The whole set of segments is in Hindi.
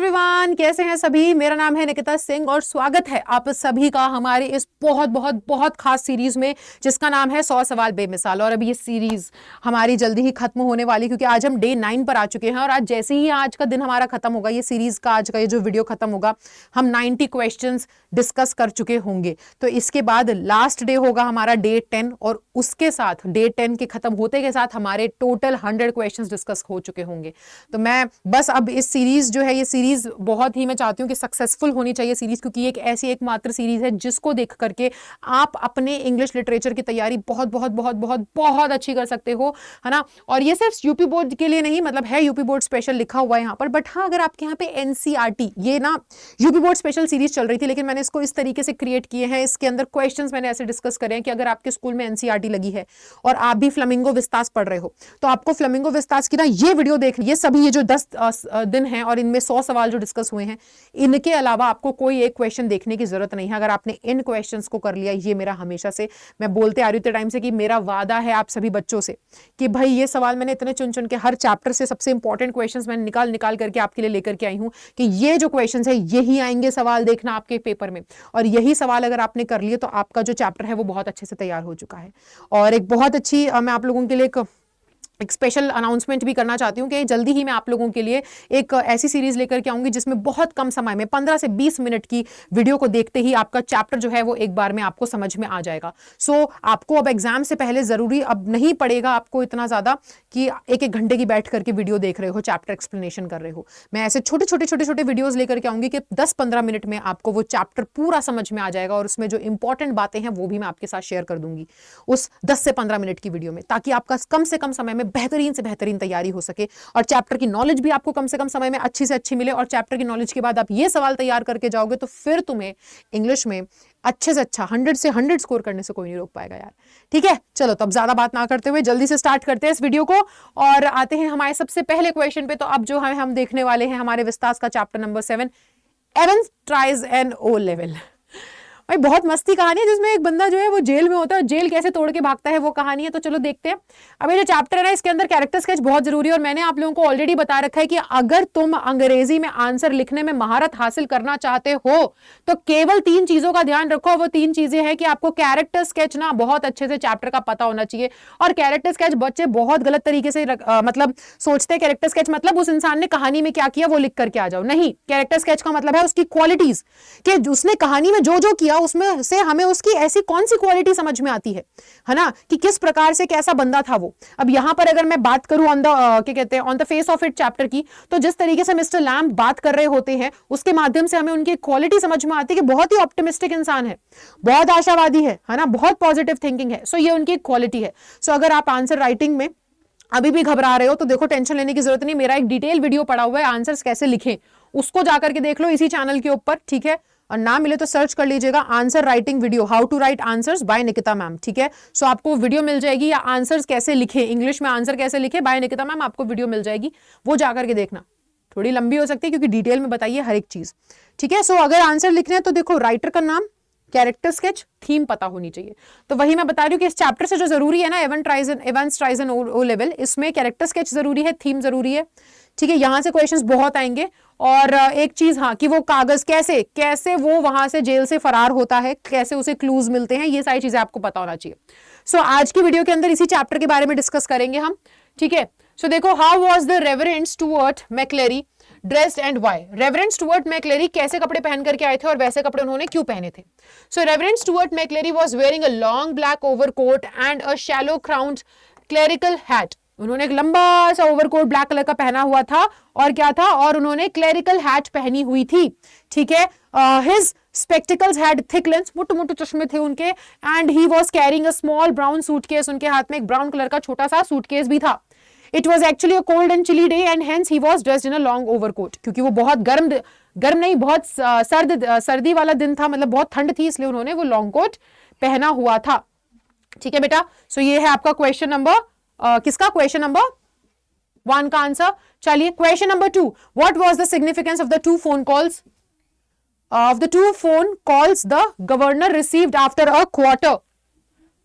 एवरीवन, कैसे हैं सभी। मेरा नाम है निकिता सिंह और स्वागत है आप सभी का हमारी इस बहुत बहुत बहुत खास सीरीज में जिसका नाम है 100 सवाल बेमिसाल। और अभी ये सीरीज हमारी जल्दी ही खत्म होने वाली, क्योंकि आज हम डे 9 पर आ चुके हैं और आज जैसे ही आज का दिन हमारा खत्म होगा, ये सीरीज का आज का ये जो वीडियो खत्म होगा, हम 90 क्वेश्चंस डिस्कस कर चुके होंगे। तो इसके बाद लास्ट डे होगा हमारा डे 10 और उसके साथ डे 10 के खत्म होते के साथ हमारे टोटल 100 क्वेश्चंस डिस्कस हो चुके होंगे। तो मैं बस अब इस सीरीज जो है, ये सीरीज बहुत ही मैं चाहती हूँ कि सक्सेसफुल होनी चाहिए सीरीज, क्योंकि ये एक ऐसी एकमात्र सीरीज है जिसको देख करके आप अपने इंग्लिश लिटरेचर की तैयारी बहुत बहुत बहुत बहुत बहुत अच्छी कर सकते हो, है ना। और ये सिर्फ यूपी बोर्ड के लिए नहीं, मतलब है यूपी बोर्ड स्पेशल लिखा हुआ है यहाँ पर, बट हाँ अगर आपके यहाँ पे एनसीईआरटी, ये ना यूपी बोर्ड स्पेशल सीरीज चल रही थी, लेकिन मैंने इसको इस तरीके से क्रिएट किए हैं, इसके अंदर क्वेश्चंस मैंने ऐसे डिस्कस करे हैं कि अगर आपके स्कूल में एनसीईआरटी लगी है और आप भी फ्लेमिंगो विस्तास पढ़ रहे हो, तो आपको फ्लेमिंगो विस्तास की ना ये वीडियो देख, ये सभी ये जो 10 दिन हैं और इनमें 100 सवाल जो डिस्कस हुए हैं, इनके अलावा आपको कोई एक क्वेश्चन देखने की जरूरत नहीं है। अगर आपने इन क्वेश्चंस को कर लिया, ये मेरा हमेशा से मैं बोलते आ रही हूँ टाइम से कि मेरा वादा है आप सभी बच्चों से कि भाई ये सवाल मैंने इतने चुन चुन के हर चैप्टर से सबसे इंपॉर्टेंट क्वेश्चंस मैंने निकाल निकाल करके आपके लिए लेकर के आई हूँ कि ये जो क्वेश्चंस है यही आएंगे सवाल देखना आपके पेपर में, और यही सवाल अगर आपने कर लिए तो आपका जो चैप्टर है वो बहुत अच्छे से तैयार हो चुका है। और एक बहुत अच्छी मैं आप लोगों के लिए एक स्पेशल अनाउंसमेंट भी करना चाहती हूँ कि जल्दी ही मैं आप लोगों के लिए एक ऐसी सीरीज लेकर के आऊंगी जिसमें बहुत कम समय में 15 से 20 मिनट की वीडियो को देखते ही आपका चैप्टर जो है वो एक बार में आपको समझ में आ जाएगा। सो आपको अब एग्जाम से पहले जरूरी अब नहीं पड़ेगा आपको इतना ज्यादा कि एक एक घंटे की बैठ करके वीडियो देख रहे हो, चैप्टर एक्सप्लेनेशन कर रहे हो। मैं ऐसे छोटे छोटे वीडियोज लेकर के आऊंगी कि 10-15 मिनट में आपको वो चैप्टर पूरा समझ में आ जाएगा और उसमें जो इंपॉर्टेंट बातें हैं वो भी मैं आपके साथ शेयर कर दूंगी उस 10 से 15 मिनट की वीडियो में, ताकि आपका कम से कम समय में बेहतरीन से बेहतरीन तैयारी हो सके और चैप्टर की नॉलेज भी आपको कम से कम समय में अच्छी से अच्छी मिले। और चैप्टर की नॉलेज के बाद आप ये सवाल तैयार करके जाओगे तो फिर तुम्हें इंग्लिश में अच्छे से अच्छा 100 से 100 स्कोर करने से कोई नहीं रोक पाएगा यार। ठीक है, चलो तो अब ज्यादा बात ना करते हुए जल्दी से स्टार्ट करते हैं इस वीडियो को और आते हैं हमारे सबसे पहले क्वेश्चन पे। तो अब जो है हम देखने वाले हैं हमारे विस्तास का chapter number 7, Evans tries an O level. भाई बहुत मस्ती कहानी है जिसमें एक बंदा जो है वो जेल में होता है और जेल कैसे तोड़ के भागता है वो कहानी है। तो चलो देखते हैं। अब ये जो चैप्टर है ना, इसके अंदर कैरेक्टर स्केच बहुत जरूरी है और मैंने आप लोगों को ऑलरेडी बता रखा है कि अगर तुम अंग्रेजी में आंसर लिखने में महारत हासिल करना चाहते हो तो केवल 3 चीजों का ध्यान रखो। वो 3 चीजें हैं कि आपको कैरेक्टर स्केच ना बहुत अच्छे से चैप्टर का पता होना चाहिए। और कैरेक्टर स्केच बच्चे बहुत गलत तरीके से मतलब सोचते हैं कैरेक्टर स्केच मतलब उस इंसान ने कहानी में क्या किया वो लिख करके आ जाओ। नहीं, कैरेक्टर स्केच का मतलब है उसकी क्वालिटीज, कि उसने कहानी में जो जो किया उसमें से हमें उसकी ऐसी कौन सी क्वालिटी समझ में आती है ना, कि किस प्रकार से कैसा बंदा था वो। अब यहां पर अगर मैं बात करूं ऑन द क्या कहते हैं on the face of it chapter की, तो जिस तरीके से मिस्टर लैम्ब बात कर रहे होते हैं उसके माध्यम से हमें उनकी क्वालिटी समझ में आती है कि बहुत ही ऑप्टिमिस्टिक इंसान है, बहुत आशावादी है ना, बहुत पॉजिटिव थिंकिंग है। सो ये उनकी क्वालिटी है। सो अगर आप आंसर राइटिंग में अभी भी घबरा रहे हो तो देखो, टेंशन लेने की जरूरत नहीं। मेरा एक डिटेल वीडियो पड़ा हुआ है आंसर्स कैसे लिखें, उसको जाकर के देख लो इसी चैनल के ऊपर, ठीक है। और ना मिले तो सर्च कर लीजिएगा answer writing video, how to write answers by Nikita ma'am, ठीक है। सो आपको वीडियो मिल जाएगी, या आंसर्स कैसे लिखे, इंग्लिश में आंसर कैसे लिखे बाय निकिता मैम, आपको वीडियो मिल जाएगी, वो जाकर के देखना। थोड़ी लंबी हो सकती है क्योंकि डिटेल में बताइए हर एक चीज, ठीक है। सो अगर आंसर लिखना है तो देखो, राइटर का नाम, कैरेक्टर स्केच, थीम पता होनी चाहिए। तो वही मैं बता रही हूँ कि इस चैप्टर से जो जरूरी है ना, Evans tries an O level, इसमें कैरेक्टर स्केच जरूरी है, थीम जरूरी है, ठीक है। यहां से क्वेश्चंस बहुत आएंगे। और एक चीज हाँ, कि वो कागज कैसे कैसे वो वहां से जेल से फरार होता है, कैसे उसे क्लूज मिलते हैं, ये सारी चीजें आपको पता होना चाहिए। सो आज की वीडियो के अंदर इसी चैप्टर के बारे में डिस्कस करेंगे हम, ठीक है। सो देखो, how was the Reverend Stuart McLeary dressed and why. Reverend Stuart McLeary कैसे कपड़े पहन करके आए थे और वैसे कपड़े उन्होंने क्यों पहने थे। So Reverend Stuart McLeary was wearing a long black overcoat and a shallow crowned clerical hat. उन्होंने एक लंबा सा ओवरकोट ब्लैक कलर का पहना हुआ था और क्या था, और उन्होंने क्लेरिकल हैट पहनी हुई थी, ठीक है। His spectacles had thick lens, मोटे मोटे चश्मे थे उनके, and he was carrying a small brown suitcase, उनके हाथ में एक ब्राउन कलर का छोटा सा सूटकेस भी था। It was actually a cold and chilly day and hence he was dressed in a long overcoat, क्योंकि वो बहुत गर्म नहीं, बहुत सर्दी वाला दिन था, मतलब बहुत ठंड थी, इसलिए उन्होंने वो लॉन्ग कोट पहना हुआ था, ठीक है बेटा। सो ये है आपका क्वेश्चन नंबर किसका, क्वेश्चन नंबर 1 का आंसर। चलिए question number 2, what was the significance of the 2 phone calls the governor received after a quarter,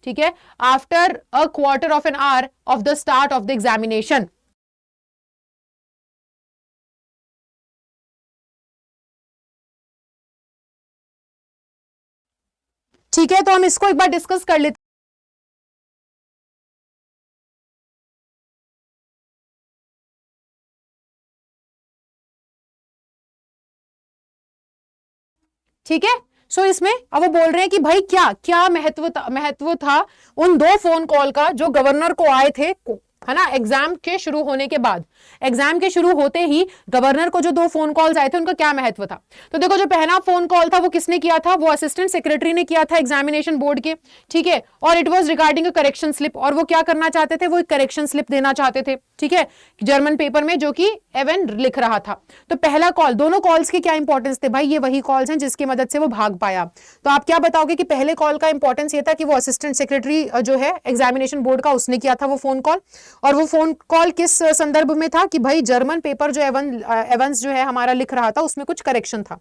ठीक है, after a quarter of an hour of the start of the examination. ठीक है, तो हम इसको एक बार डिस्कस कर लेते। ठीक है, सो इसमें अब वो बोल रहे हैं कि भाई क्या क्या महत्व था उन 2 फोन कॉल का जो गवर्नर को आए थे, है ना, एग्जाम के शुरू होने के बाद। एग्जाम के शुरू होते ही गवर्नर को जो 2 फोन कॉल्स आए थे उनका क्या महत्व था। तो देखो, जो पहला फोन कॉल था वो किसने किया था, वो असिस्टेंट सेक्रेटरी ने किया था एग्जामिनेशन बोर्ड के, ठीक है, और it was regarding a correction slip. और वो क्या करना चाहते थे, वो एक करेक्शन स्लिप देना चाहते थे, ठीक है, जर्मन पेपर में, जो कि एवन लिख रहा था। तो पहला कॉल, दोनों कॉल्स के क्या इंपॉर्टेंस थे भाई, ये वही कॉल्स हैं जिसकी मदद से वो भाग पाया। तो आप क्या बताओगे कि पहले कॉल का इंपॉर्टेंस ये था कि वो असिस्टेंट सेक्रेटरी जो है एग्जामिनेशन बोर्ड का, उसने किया था वो फोन कॉल। और वो फोन कॉल किस संदर्भ में था कि भाई जर्मन पेपर जो एवंस जो है हमारा लिख रहा था, उसमें कुछ करेक्शन था।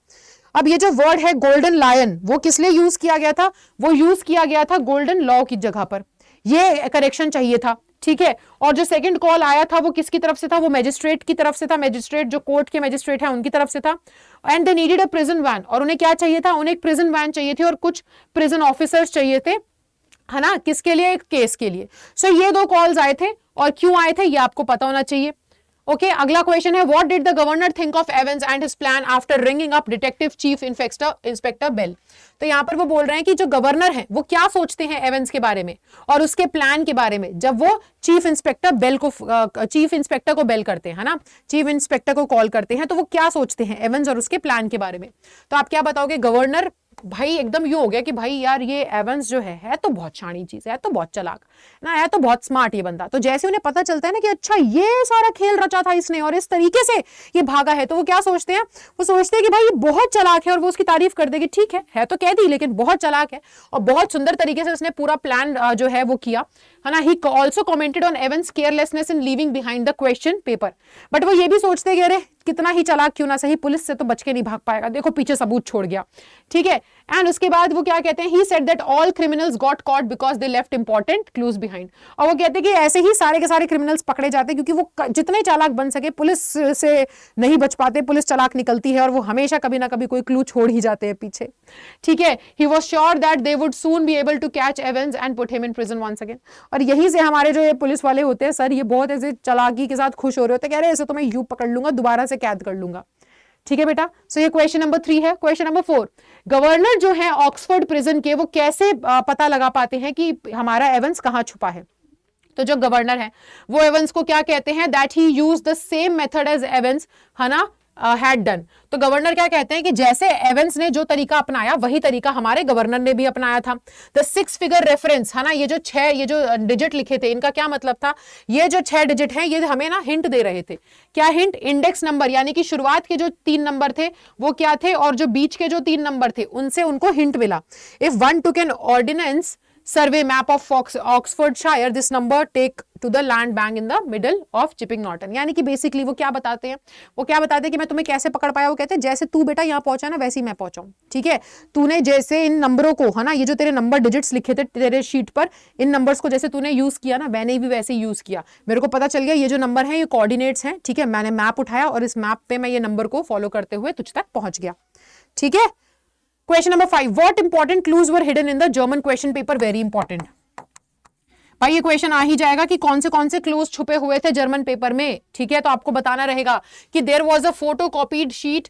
अब ये जो वर्ड है गोल्डन लायन, वो किस लिए यूज किया गया था, वो यूज किया गया था गोल्डन लॉ की जगह पर, ये करेक्शन चाहिए था, ठीक है। और जो सेकंड कॉल आया था वो किसकी तरफ से था, वो मैजिस्ट्रेट की तरफ से था, मैजिस्ट्रेट जो कोर्ट के मैजिस्ट्रेट है उनकी तरफ से था। And they needed a prison van, और उन्हें क्या चाहिए था, उन्हें एक प्रिजन वैन चाहिए थी और कुछ प्रिजन ऑफिसर्स चाहिए थे, है ना, किसके लिए, एक केस के लिए। सो ये 2 कॉल्स आए थे, और क्यों आए थे ये आपको पता होना चाहिए। ओके, अगला क्वेश्चन है, what did the governor think of Evans and his plan after ringing up detective chief inspector Bell. तो यहां पर वो बोल रहे हैं कि जो गवर्नर है वो क्या सोचते हैं एवंस के बारे में और उसके प्लान के बारे में, जब वो चीफ इंस्पेक्टर को बेल करते हैं ना, चीफ इंस्पेक्टर को कॉल करते हैं, तो वो क्या सोचते हैं एवंस और उसके प्लान के बारे में। तो आप क्या बताओगे, गवर्नर भाई एकदम यूं हो गया कि भाई यार ये एवंस जो है तो बहुत शानी चीज है तो बहुत चालाक ना, है तो बहुत स्मार्ट ये बंदा। तो जैसे उन्हें पता चलता है ना कि अच्छा ये सारा खेल रचा था इसने और इस तरीके से ये भागा है, तो वो क्या सोचते हैं, वो सोचते हैं कि भाई ये बहुत चालाक है, और वो उसकी तारीफ कर देगी, ठीक है तो कह दी, लेकिन बहुत चालाक है और बहुत सुंदर तरीके से उसने पूरा प्लान जो है वो किया, है ना। He also commented on Evans carelessness in leaving behind the question paper. But वो ये भी सोचते कि अरे कितना ही चालाक क्यों ना सही, पुलिस से तो बच के नहीं भाग पाएगा, देखो पीछे सबूत छोड़ गया, ठीक है। एंड उसके बाद वो क्या कहते हैं, he said that all criminals got caught because they left important clues behind. और वो कहते हैं कि ऐसे ही सारे के सारे क्रिमिनल्स पकड़े जाते हैं, क्योंकि वो जितने चालाक बन सके पुलिस से नहीं बच पाते, पुलिस चालाक निकलती है और वो हमेशा कभी ना कभी कोई क्लू छोड़ ही जाते हैं पीछे, ठीक है। He was sure that they would soon be able to catch Evans and put him in prison once again. और यहीं से हमारे जो ये पुलिस वाले होते हैं सर, ये बहुत ऐसे चालाकी के साथ खुश हो रहे होते हैं, कह रहे ऐसे तो मैं यूं पकड़ लूंगा, दोबारा से कैद कर लूंगा, ठीक है बेटा। सो ये क्वेश्चन नंबर 3 है। क्वेश्चन नंबर 4, गवर्नर जो है ऑक्सफोर्ड प्रिजन के, वो कैसे पता लगा पाते हैं कि हमारा एवंस कहां छुपा है। तो जो गवर्नर है वो एवंस को क्या कहते हैं, that he use the same method as Evans, है ना, हैड डन। तो गवर्नर क्या कहते हैं कि जैसे एवंस ने जो तरीका अपनाया वही तरीका हमारे गवर्नर ने भी अपनाया था। द 6 फिगर रेफरेंस, है ना, ये जो डिजिट लिखे थे, इनका क्या मतलब था, ये जो 6 डिजिट हैं ये हमें ना हिंट दे रहे थे। क्या हिंट, इंडेक्स नंबर, यानी कि शुरुआत के जो 3 नंबर थे वो क्या थे, और जो बीच के जो 3 नंबर थे उनसे उनको हिंट मिला। If one took an ordnance survey map of Oxfordshire, this number take to the land bank in the middle of Chipping Norton. यानी कि बेसिकली वो क्या बताते हैं, कि मैं तुम्हें कैसे पकड़ पाया, वो कहते हैं जैसे तू बेटा यहाँ पहुंचा ना वैसे ही मैं पहुंचा हूं, ठीक है। तूने जैसे इन नंबरों को, है ना, ये जो तेरे नंबर डिजिट्स लिखे थे तेरे शीट पर, इन नंबर्स को जैसे तूने यूज किया ना, मैंने भी वैसे ही यूज किया। मेरे को पता चल गया ये जो नंबर है ये कोऑर्डिनेट्स हैं, ठीक है। मैंने मैप उठाया और इस मैप पे मैं ये नंबर को फॉलो करते हुए तुझ तक पहुंच गया, ठीक है। Question number 5, what important clues were hidden in the German question paper, very important. भाई ये क्वेश्चन आ ही जाएगा कि कौन से क्लूज छुपे हुए थे जर्मन पेपर में, ठीक है। तो आपको बताना रहेगा कि there was a photocopied sheet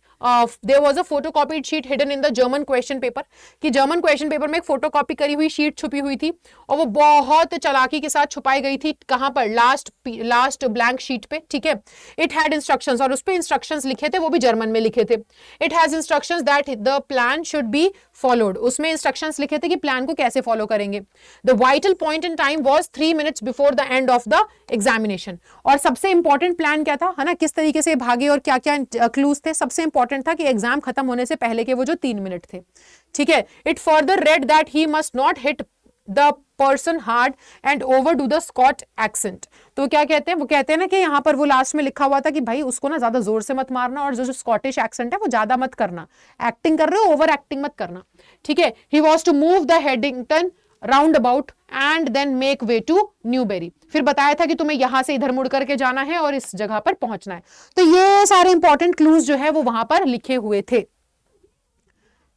hidden in the German question paper, कि जर्मन क्वेश्चन पेपर में एक फोटोकॉपी करी हुई शीट छुपी हुई थी और वो बहुत चालाकी के साथ छुपाई गई थी। कहां पर, लास्ट ब्लैंक शीट पे, ठीक है। इट हैड इंस्ट्रक्शंस, और उस पे इंस्ट्रक्शंस लिखे थे, वो भी जर्मन में लिखे थे। It has instructions that the plan should be followed, उसमें इंस्ट्रक्शंस लिखे थे कि प्लान को कैसे फॉलो करेंगे। The vital point in time was 3 minutes before the end of the examination. और सबसे इंपॉर्टेंट प्लान क्या था, है ना, किस तरीके से भागे और क्या क्या क्लूज थे। सबसे इंपॉर्टेंट था कि एग्जाम खत्म होने से पहले के वो जो 3 मिनट थे, ठीक है। It further read that he must not hit the person hard and overdo the Scot accent. तो क्या कहते हैं, वो कहते हैं ना कि यहाँ पर वो लास्ट में लिखा हुआ था कि भाई उसको ना ज्यादा जोर से मत मारना, और जो स्कॉटिश एक्सेंट है वो ज्यादा मत करना, एक्टिंग कर रहे हो ओवर एक्टिंग मत करना, ठीक है। He was to move the Headington roundabout and then make way to Newbury. फिर बताया था कि तुम्हें यहां से इधर मुड़ करके जाना है और इस जगह पर पहुंचना है। तो ये सारे इंपॉर्टेंट क्लूज जो है वो वहां पर लिखे हुए थे,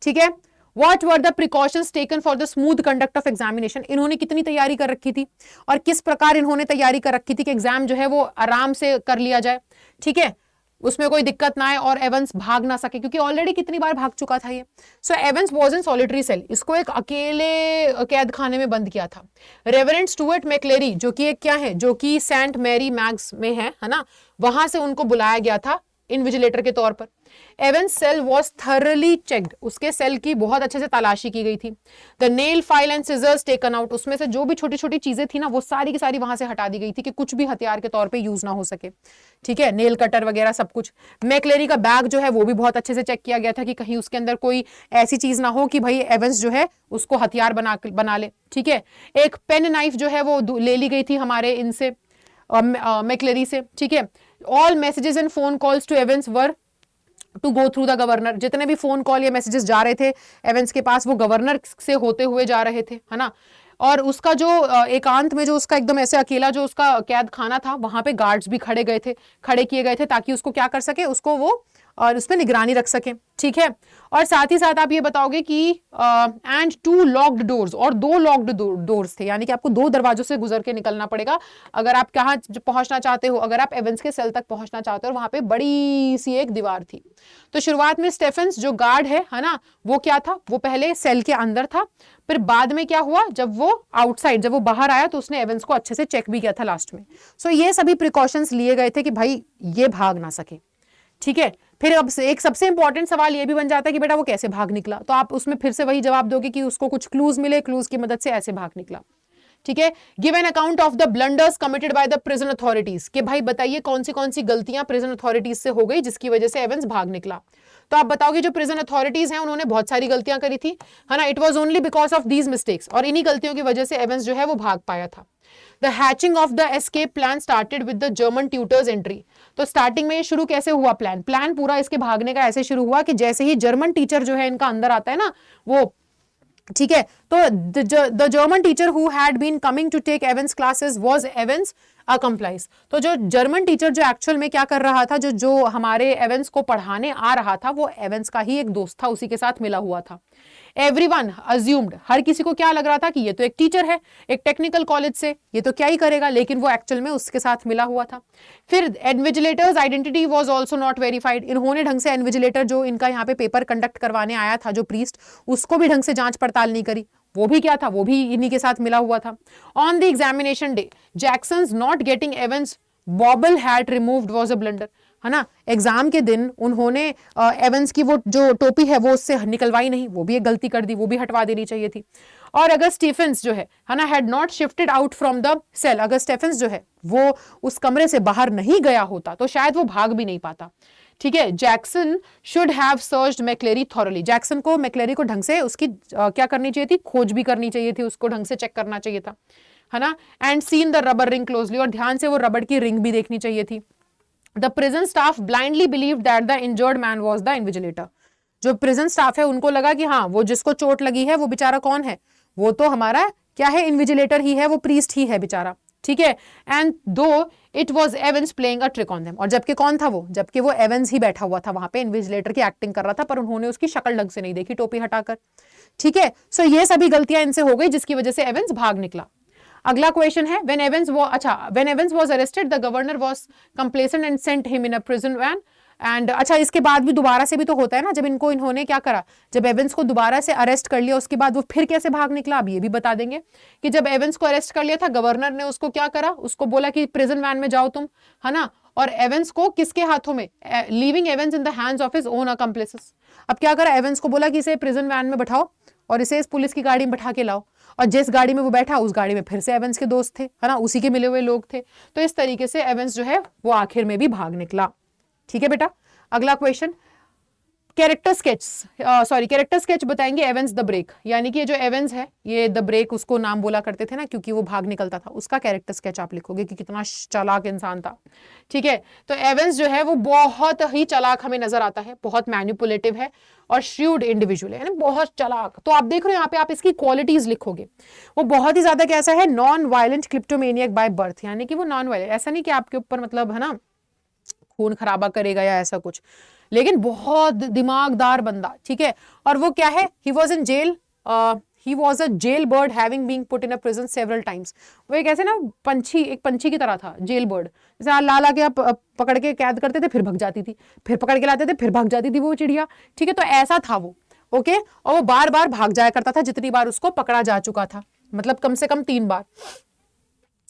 ठीक है। What were the precautions taken for the smooth conduct of examination? इन्होंने कितनी तैयारी कर रखी थी और किस प्रकार इन्होंने तैयारी कर रखी थी कि एग्जाम जो है वो आराम से कर लिया जाए, ठीक है, उसमें कोई दिक्कत ना आए और एवंस भाग ना सके, क्योंकि ऑलरेडी कितनी बार भाग चुका था ये। So Evans was in solitary cell, इसको एक अकेले कैद खाने में बंद किया था। रेवरेंड स्टुअर्ट मैक्लेरी, जो कि एक क्या है, जो कि सेंट मैरी मैग्स में है ना, वहां से उनको बुलाया गया था इन्विजिलेटर के तौर पर। Evans cell was thoroughly checked, उसके सेल की बहुत अच्छे से तलाशी की गई थी। The nail file and scissors taken out, उसमें से जो भी छोटी छोटी चीजें थी ना वो सारी की सारी वहां से हटा दी गई थी कि कुछ भी हथियार के तौर पे यूज ना हो सके, ठीक है, नेल कटर वगैरह सब कुछ। मैक्लेरी का बैग जो है वो भी बहुत अच्छे से चेक किया गया था कि कहीं उसके अंदर कोई ऐसी चीज ना हो कि भाई एवंस जो है उसको हथियार बना ले, ठीक है। एक पेन नाइफ जो है वो ले ली गई थी हमारे इनसे मैक्लेरी से, ठीक है। All messages and phone calls to Evans were to go through the governor, जितने भी फोन कॉल या मैसेजेस जा रहे थे एवंस के पास वो गवर्नर से होते हुए जा रहे थे, है ना। और उसका जो एकांत में जो उसका एकदम ऐसे अकेला जो उसका कैद खाना था वहां पे गार्ड्स भी खड़े किए गए थे ताकि उसको क्या कर सके, उसको वो और उस पर निगरानी रख सके, ठीक है। और साथ ही साथ आप ये बताओगे कि एंड 2 लॉक्ड डोर्स, और 2 लॉक्ड डोर्स थे, यानी कि आपको 2 दरवाजों से गुजर के निकलना पड़ेगा अगर आप कहाँ पहुंचना चाहते हो, अगर आप एवंस के सेल तक पहुंचना चाहते हो। और वहां पे बड़ी सी एक दीवार थी। तो शुरुआत में स्टेफेंस जो गार्ड है ना, वो क्या था, वो पहले सेल के अंदर था, फिर बाद में क्या हुआ, जब वो आउटसाइड, जब वो बाहर आया तो उसने एवंस को अच्छे से चेक भी किया था लास्ट में। सो ये सभी प्रिकॉशंस लिए गए थे कि भाई ये भाग ना सके, ठीक है। फिर अब एक सबसे इंपॉर्टेंट सवाल ये भी बन जाता है कि बेटा वो कैसे भाग निकला, तो आप उसमें फिर से वही जवाब दोगे कि उसको कुछ क्लूज मिले, क्लूज की मदद से ऐसे भाग निकला, ठीक है। Give an account of the blunders committed by the prison authorities, कि भाई बताइए कौन सी गलतियां प्रिजन अथॉरिटीज से हो गई जिसकी वजह से एवंस भाग निकला। तो आप बताओगे जो प्रिजन अथॉरिटीज हैं उन्होंने बहुत सारी गलतियां करी थी, है ना। It was only because of these mistakes, और इन्हीं गलतियों की वजह से एवंस जो है वो भाग पाया था। The hatching of the escape plan started with the German tutors entry. तो स्टार्टिंग में ये शुरू कैसे हुआ प्लान पूरा इसके भागने का ऐसे शुरू हुआ कि जैसे ही जर्मन टीचर जो है इनका अंदर आता है ना वो, ठीक है, तो the German teacher who had been coming to take Evans classes was Evans accomplice. तो जो जर्मन टीचर जो एक्चुअल में क्या कर रहा था, जो हमारे एवंस को पढ़ाने आ रहा था, वो एवंस का ही एक दोस्त था, उसी के साथ मिला हुआ था। एवरीवन अज्यूम्ड, हर किसी को क्या लग रहा था कि ये तो एक टीचर है, एक टेक्निकल कॉलेज से, ये तो क्या ही करेगा, लेकिन वो एक्चुअल में उसके साथ मिला हुआ था। फिर invigilators identity was also not verified, इन्होंने ढंग से इन्विजिलेटर जो इनका यहाँ पे पेपर कंडक्ट करवाने आया था जो प्रीस्ट, उसको भी ढंग से जांच पड़ताल नहीं करी, वो भी क्या था, वो भी इन्हीं के साथ मिला हुआ था। On the examination day Jackson's not getting Evans bobble hat removed was a blunder, है ना। एग्जाम के दिन उन्होंने एवंस की वो जो टोपी है वो उससे निकलवाई नहीं, वो भी एक गलती कर दी, वो भी हटवा देनी चाहिए थी। और अगर स्टीफेंस जो है ना had not shifted out from the cell, अगर स्टीफेंस जो है वो उस कमरे से बाहर नहीं गया होता तो शायद वो भाग भी नहीं पाता, ठीक है। Jackson should have searched McCleary thoroughly, Jackson को मैक्लेरी को ढंग से उसकी क्या करनी चाहिए थी, खोज भी करनी चाहिए थी, उसको ढंग से चेक करना चाहिए था, है ना। And seen the rubber ring closely, और ध्यान से वो रबर की रिंग भी देखनी चाहिए थी। The prison staff blindly believed that the injured man was the invigilator. जो प्रिजन स्टाफ है उनको लगा कि हाँ वो जिसको चोट लगी है वो बेचारा कौन है, वो तो हमारा क्या है, इन्विजिलेटर ही है, वो प्रीस्ट ही है बेचारा, ठीक है। एंड दो it was Evans playing a trick on them, और जबकि कौन था वो, जबकि वो एवंस ही बैठा हुआ था वहां पे, इन्विजिलेटर की एक्टिंग कर रहा था, पर उन्होंने उसकी शक्ल ढंग से नहीं देखी टोपी हटाकर, ठीक है। सो ये सभी गलतियां इनसे हो गई जिसकी वजह से एवंस भाग निकला। अगला क्वेश्चन है when Evans was arrested the governor was complacent and sent him in a prison van and अच्छा इसके बाद भी दोबारा से भी तो होता है ना, जब इन्होंने क्या करा, जब एवंस को दोबारा से अरेस्ट कर लिया उसके बाद वो फिर कैसे भाग निकला, अब ये भी बता देंगे कि जब एवंस को अरेस्ट कर लिया था गवर्नर ने उसको क्या करा, उसको बोला कि प्रिजन वैन में जाओ तुम, है ना। और एवंस को किसके हाथों में, leaving Evans in the hands of his own accomplices. अब क्या करा, एवंस को बोला कि इसे प्रिजन वैन में बैठाओ और इसे इस पुलिस की गाड़ी में बैठा के लाओ, और जिस गाड़ी में वो बैठा उस गाड़ी में फिर से एवंस के दोस्त थे, है ना, उसी के मिले हुए लोग थे। तो इस तरीके से एवंस जो है वो आखिर में भी भाग निकला, ठीक है बेटा। अगला क्वेश्चन कैरेक्टर स्केच बताएंगे एवंस द ब्रेक, यानी कि ये जो एवंस है ये द ब्रेक उसको नाम बोला करते थे ना क्योंकि वो भाग निकलता था, उसका कैरेक्टर स्केच आप लिखोगे कि कितना चालाक इंसान था, ठीक है। तो एवंस जो है वो बहुत ही चालाक हमें नजर आता है, बहुत मैनिपुलेटिव है और श्रूड इंडिविजुअल है, यानी बहुत चालाक। तो आप देख रहे हो यहाँ पे आप इसकी क्वालिटीज लिखोगे, वो बहुत ही ज्यादा कैसा है, नॉन वायलेंट क्लिप्टोमेनियक बाय बर्थ, यानी कि वो नॉन वायलेंट, ऐसा नहीं कि आपके ऊपर मतलब है ना खून खराबा करेगा या ऐसा कुछ, लेकिन बहुत दिमागदार बंदा, ठीक है। और वो क्या है, he was in jail, he was a jail bird having being put in a prison several times. वो एक ऐसे ना पंछी, एक पंछी की तरह था, जेल बर्ड, जैसे ला ला के आप पकड़ के कैद करते थे, फिर भाग जाती थी, फिर पकड़ के लाते थे, फिर भाग जाती थी वो चिड़िया, ठीक है। तो ऐसा था वो, ओके। और वो बार बार भाग जाया करता था जितनी बार उसको पकड़ा जा चुका था, मतलब कम से कम 3 बार।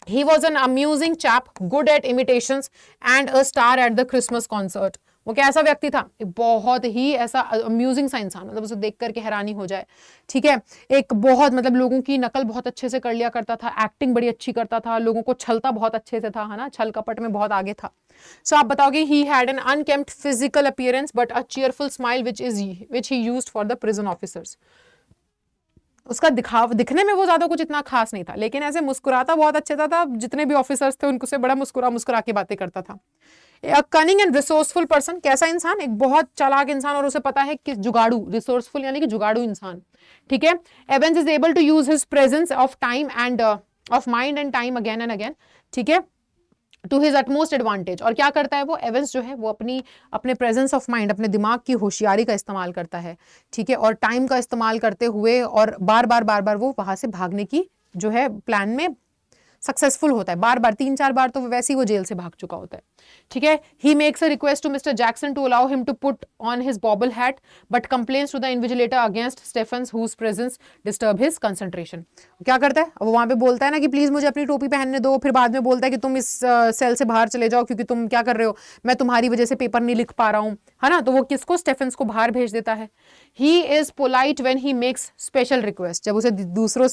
He was an amusing chap, good at imitations and a star at the Christmas concert. वो कैसा व्यक्ति था, बहुत ही ऐसा अम्यूजिंग सा इंसान, मतलब उसे देख करके हैरानी हो जाए, ठीक है। एक बहुत मतलब लोगों की नकल बहुत अच्छे से कर लिया करता था, एक्टिंग बड़ी अच्छी करता था, लोगों को छलता बहुत अच्छे से था, है ना, छल कपट में बहुत आगे था। सो आप बताओगे, he had an unkempt physical appearance but a cheerful smile which he used for the prison officers. उसका दिखने में वो ज्यादा कुछ इतना खास नहीं था, लेकिन ऐसे मुस्कुराता बहुत अच्छे था, जितने भी ऑफिसर्स थे उनको से बड़ा मुस्कुरा के बातें करता था। कनिंग एंड रिसोर्सफुल पर्सन, कैसा इंसान, एक बहुत चालाक इंसान, और उसे पता है कि जुगाड़ू, रिसोर्सफुल यानी कि जुगाड़ू इंसान, ठीक है। Evans is able to use his presence of time and of mind and time again and again, ठीक है, टू हिज अटमोस्ट एडवांटेज। और क्या करता है वो एवेंस जो है, वो अपने प्रेजेंस ऑफ माइंड, अपने दिमाग की होशियारी का इस्तेमाल करता है, ठीक है, और टाइम का इस्तेमाल करते हुए, और बार बार वो वहां से भागने की जो है प्लान में सक्सेसफुल होता है। बार बार 3-4 बार तो वैसे ही वो जेल से भाग चुका होता है, ठीक है। He makes a request to mister Jackson to allow him to put on his bobble hat but complains to the invigilator against Stephens whose presence disturb his concentration. क्या करता है, अब वहां पे बोलता है ना कि प्लीज मुझे अपनी टोपी पहनने दो, फिर बाद में बोलता है कि तुम इस सेल से बाहर चले जाओ क्योंकि तुम क्या कर रहे हो, मैं तुम्हारी वजह से पेपर नहीं लिख पा रहा हूं, है ना। तो वो किसको, स्टेफन्स को बाहर भेज देता है। He is polite when he makes special request, जब उसे दूसरों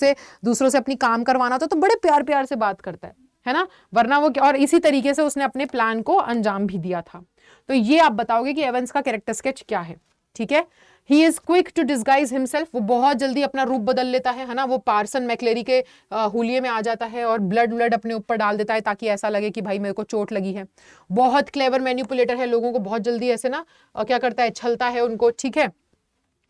से अपनी काम करवाना तो बड़े प्यार से बात करता है ना, वरना वो, और इसी तरीके से उसने अपने प्लान को अंजाम भी दिया था। तो ये आप बताओगे कि एवेंस का कैरेक्टर स्केच क्या है, ठीक है। He is quick to disguise himself, वो बहुत जल्दी अपना रूप बदल लेता है ना, वो पार्सन मैक्लेरी के हुलिये में आ जाता है और ब्लड अपने ऊपर डाल देता है ताकि ऐसा लगे कि भाई मेरे को चोट लगी है। बहुत क्लेवर मैनिपुलेटर है, लोगों को बहुत जल्दी ऐसे ना क्या करता है, छलता है उनको, ठीक है,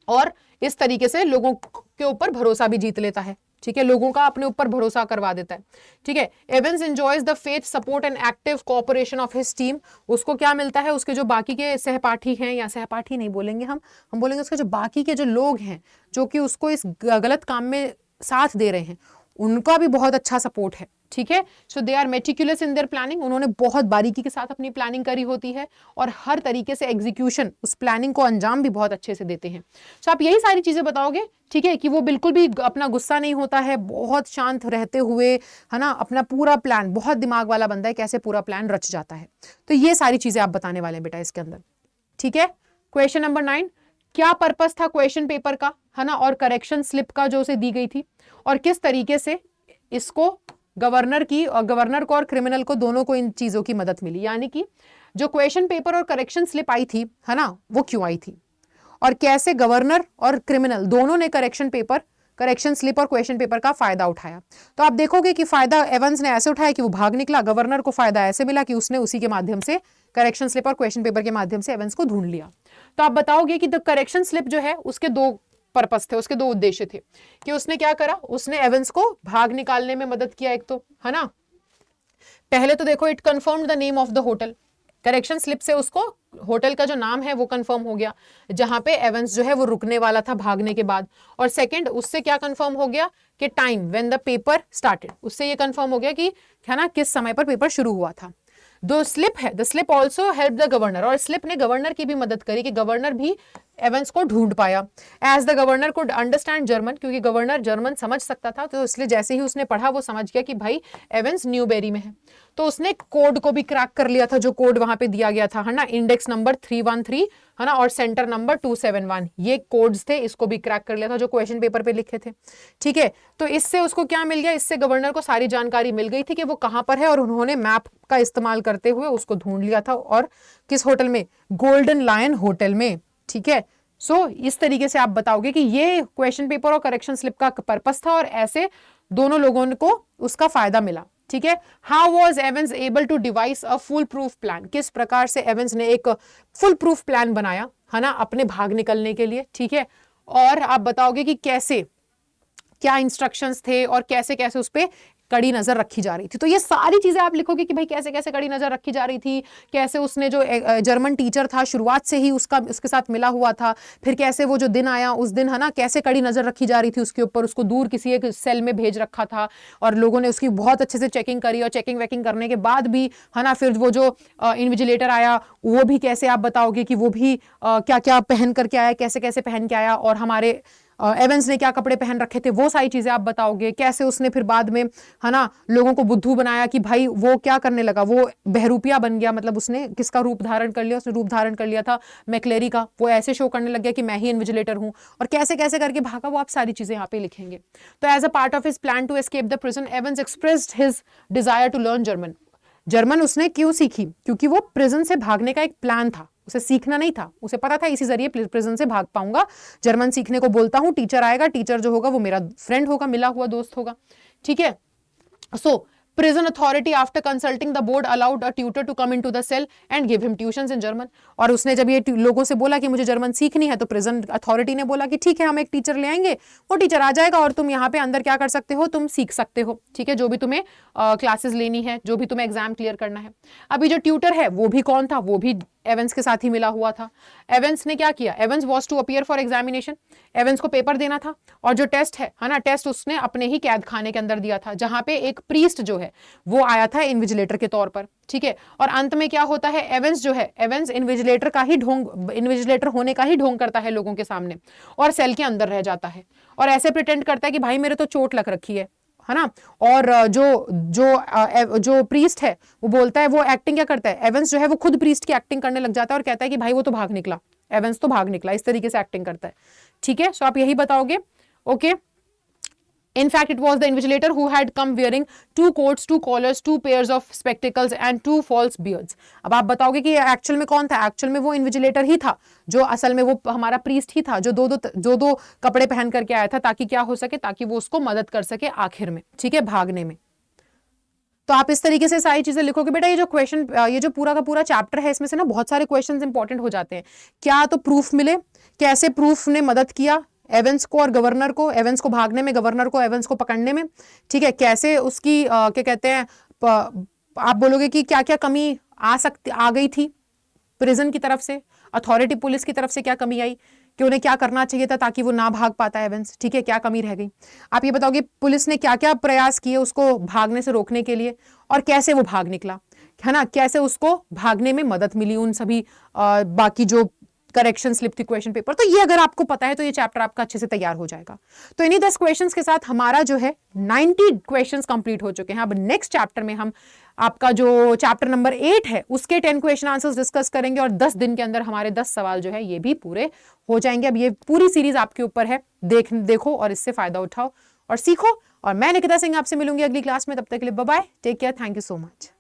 और इस तरीके से लोगों के ऊपर भरोसा भी जीत लेता है, ठीक है, लोगों का अपने ऊपर भरोसा करवा देता है, ठीक है। Evans enjoys the faith, support and active cooperation of his team. उसको क्या मिलता है, उसके जो बाकी के सहपाठी हैं, या सहपाठी नहीं बोलेंगे हम बोलेंगे उसके जो बाकी के जो लोग हैं जो कि उसको इस गलत काम में साथ दे रहे हैं, उनका भी बहुत अच्छा सपोर्ट है, ठीक है। So they are meticulous in their planning, उन्होंने बहुत बारीकी के साथ अपनी प्लानिंग करी होती है और हर तरीके से एग्जीक्यूशन, उस प्लानिंग को अंजाम भी बहुत अच्छे से देते हैं। सो आप यही सारी चीजें बताओगे, ठीक है, कि वो बिल्कुल भी अपना गुस्सा नहीं होता है, बहुत शांत रहते हुए, है ना, अपना पूरा प्लान, बहुत दिमाग वाला बंदा है, कैसे पूरा प्लान रच जाता है। तो ये सारी चीजें आप बताने वाले हैं बेटा इसके अंदर, ठीक है। क्वेश्चन नंबर 9, क्या पर्पस था क्वेश्चन पेपर का, है ना, और करेक्शन स्लिप का जो उसे दी गई थी, और किस तरीके से इसको गवर्नर को और क्रिमिनल को, दोनों को इन चीजों की मदद मिली। यानी कि जो क्वेश्चन पेपर और करेक्शन स्लिप आई थी, है ना, वो क्यों आई थी, और कैसे गवर्नर और क्रिमिनल दोनों ने करेक्शन स्लिप और क्वेश्चन पेपर का फायदा उठाया। तो आप देखोगे कि फायदा एवंस ने ऐसे उठाया कि वो भाग निकला, गवर्नर को फायदा ऐसे मिला कि उसने उसी के माध्यम से, करेक्शन स्लिप और क्वेश्चन पेपर के माध्यम से एवंस को ढूंढ लिया। तो आप बताओगे कि द करेक्शन स्लिप जो है उसके 2 पर्पस थे, उसके 2 उद्देश्य थे, कि उसने क्या करा, उसने एवंस को भाग निकालने में मदद किया एक तो, है ना। पहले तो देखो, it confirmed the name of the hotel, correction slip से उसको होटल का जो नाम है वो कंफर्म हो गया जहां पे एवंस जो है वो रुकने वाला था भागने के बाद। और सेकंड, उससे क्या कंफर्म हो गया कि time when the paper started, उससे ये कंफर्म हो गया कि, है ना, किस समय पर पेपर शुरू हुआ था। दो स्लिप है, the slip also help the governor, और स्लिप ने गवर्नर की भी मदद करी कि गवर्नर भी एवंस को ढूंढ पाया। As the governor could understand German, क्योंकि गवर्नर जर्मन समझ सकता था, तो इसलिए जैसे ही उसने पढ़ा वो समझ गया कि भाई एवंस न्यूबेरी में है। तो उसने कोड को भी क्रैक कर लिया था, जो कोड वहां पे दिया गया था, है ना, इंडेक्स नंबर 313, है ना, और सेंटर नंबर 271, ये कोड्स थे, इसको भी क्रैक कर लिया था जो क्वेश्चन पेपर पे लिखे थे, ठीक है। तो इससे उसको क्या मिल गया, इससे गवर्नर को सारी जानकारी मिल गई थी कि वो कहां पर है, और उन्होंने मैप का इस्तेमाल करते हुए उसको ढूंढ लिया था, और किस होटल में, गोल्डन लायन होटल में, ठीक है। सो इस तरीके से आप बताओगे कि ये क्वेश्चन पेपर और करेक्शन स्लिप का पर्पस था, और ऐसे दोनों लोगों को उसका फायदा मिला, ठीक है। How was Evans able to devise a foolproof plan, किस प्रकार से एवंस ने एक फुल प्रूफ प्लान बनाया, है ना, अपने भाग निकलने के लिए, ठीक है। और आप बताओगे कि कैसे, क्या इंस्ट्रक्शंस थे और कैसे कैसे उस पर कड़ी नजर रखी जा रही थी। तो ये सारी चीजें आप लिखोगे कि भाई कैसे कैसे कड़ी नजर रखी जा रही थी, कैसे उसने जो जर्मन टीचर था शुरुआत से ही उसके साथ मिला हुआ था, फिर कैसे वो जो दिन आया उस दिन है ना कैसे कड़ी नजर रखी जा रही थी उसके ऊपर, उसको दूर किसी एक सेल में भेज रखा था और लोगों ने उसकी बहुत अच्छे से चेकिंग करी और चेकिंग वेकिंग करने के बाद भी है ना फिर वो जो इन्विजिलेटर आया वो भी कैसे आप बताओगे कि वो भी क्या क्या पहन करके आया, कैसे कैसे पहन के आया, और हमारे एवेंस ने क्या कपड़े पहन रखे थे, वो सारी चीजें आप बताओगे। कैसे उसने फिर बाद में है ना लोगों को बुद्धू बनाया कि भाई वो क्या करने लगा, वो बहरूपिया बन गया, मतलब उसने किसका रूप धारण कर लिया, उसने रूप धारण कर लिया था मैक्लेरी का, वो ऐसे शो करने लग गया कि मैं ही इन्विजिलेटर हूं, और कैसे कैसे करके भागा, वो आप सारी चीजें यहाँ पे लिखेंगे। तो as a part of his plan to escape the prison, Evans expressed his desire to learn German. German उसने क्यों सीखी? क्योंकि वो प्रिजन से भागने का एक प्लान था, उसे सीखना नहीं था, उसे पता था इसी जरिए प्रिजन से भाग पाऊंगा, जर्मन सीखने को बोलता हूं, टीचर आएगा, टीचर जो होगा वो मेरा फ्रेंड होगा, मिला हुआ दोस्त होगा। ठीक है, सो prison authority after consulting the board allowed a tutor to come into the cell and give him tuitions in German। और उसने जब ये लोगों से बोला कि मुझे जर्मन सीखनी है तो प्रिजन अथॉरिटी ने बोला कि ठीक है हम एक टीचर ले आएंगे, वो टीचर आ जाएगा और तुम यहाँ पे अंदर क्या कर सकते हो, तुम सीख सकते हो। ठीक है, जो भी तुम्हें क्लासेस लेनी है, जो भी तुम्हें एग्जाम क्लियर करना है। अभी जो ट्यूटर है वो भी कौन था, वो भी एवेंस के साथ ही मिला हुआ था। एवेंस ने क्या किया, Evans was to appear for examination, Evans को पेपर देना था, और जो टेस्ट है ना, टेस्ट उसने अपने ही कैद खाने के अंदर दिया था, जहां पे एक प्रीस्ट जो है वो आया था इन्विजिलेटर के तौर पर। ठीक है, और अंत में क्या होता है, एवेंस जो है, एवेंस इन्विजिलेटर का ही ढोंग, इन्विजिलेटर होने का ही ढोंग करता है लोगों के सामने, और सेल के अंदर रह जाता है और ऐसे प्रिटेंड करता है कि भाई मेरे तो चोट लग रखी है ना। और जो प्रीस्ट है वो बोलता है, वो एक्टिंग क्या करता है, एवेंस जो है वो खुद प्रीस्ट की एक्टिंग करने लग जाता है और कहता है कि भाई वो तो भाग निकला, एवेंस तो भाग निकला, इस तरीके से एक्टिंग करता है। ठीक है, सो आप यही बताओगे। Okay, In fact, it was the invigilator who had come wearing 2 coats, 2 collars, 2 pairs of spectacles and 2 false beards। अब आप बताओगे कि एक्चुअल में कौन था, एक्चुअल में वो इन्विजिलेटर ही था, जो असल में वो हमारा प्रीस्ट ही था, जो दो कपड़े पहन करके आया था, ताकि क्या हो सके, ताकि वो उसको मदद कर सके आखिर में, ठीक है, भागने में। तो आप इस तरीके से सारी चीजें लिखोगे। बेटा ये जो क्वेश्चन, ये जो पूरा का पूरा चैप्टर है, इसमें से ना बहुत सारे क्वेश्चंस इंपॉर्टेंट हो जाते हैं। क्या तो प्रूफ मिले, कैसे प्रूफ ने मदद किया एवेंस को और गवर्नर को, एवेंस को भागने में, गवर्नर को एवेंस को पकड़ने में। ठीक है, कैसे उसकी क्या कहते हैं, आप बोलोगे कि क्या क्या कमी आ गई थी प्रिजन की तरफ से, अथॉरिटी पुलिस की तरफ से क्या कमी आई, कि उन्हें क्या करना चाहिए था ताकि वो ना भाग पाता एवेंस। ठीक है, क्या कमी रह गई। आप ये बताओगे पुलिस ने क्या क्या प्रयास किए उसको भागने से रोकने के लिए, और कैसे वो भाग निकला, है ना, कैसे उसको भागने में मदद मिली उन सभी बाकी जो करेक्शन स्लिप थी क्वेश्चन पेपर। तो ये अगर आपको पता है तो ये चैप्टर आपका अच्छे से तैयार हो जाएगा। तो इन्हीं 10 क्वेश्चंस के साथ हमारा जो है 90 क्वेश्चंस कंप्लीट हो चुके हैं। अब नेक्स्ट चैप्टर में हम आपका जो चैप्टर नंबर 8 है उसके 10 क्वेश्चन आंसर्स डिस्कस करेंगे, और 10 दिन के अंदर हमारे 10 सवाल जो है ये भी पूरे हो जाएंगे। अब ये पूरी सीरीज आपके ऊपर है, देखो और इससे फायदा उठाओ और सीखो। और मैं निकिता सिंह आपसे मिलूंगी अगली क्लास में, तब तक के लिए bye bye, take care, thank you so much.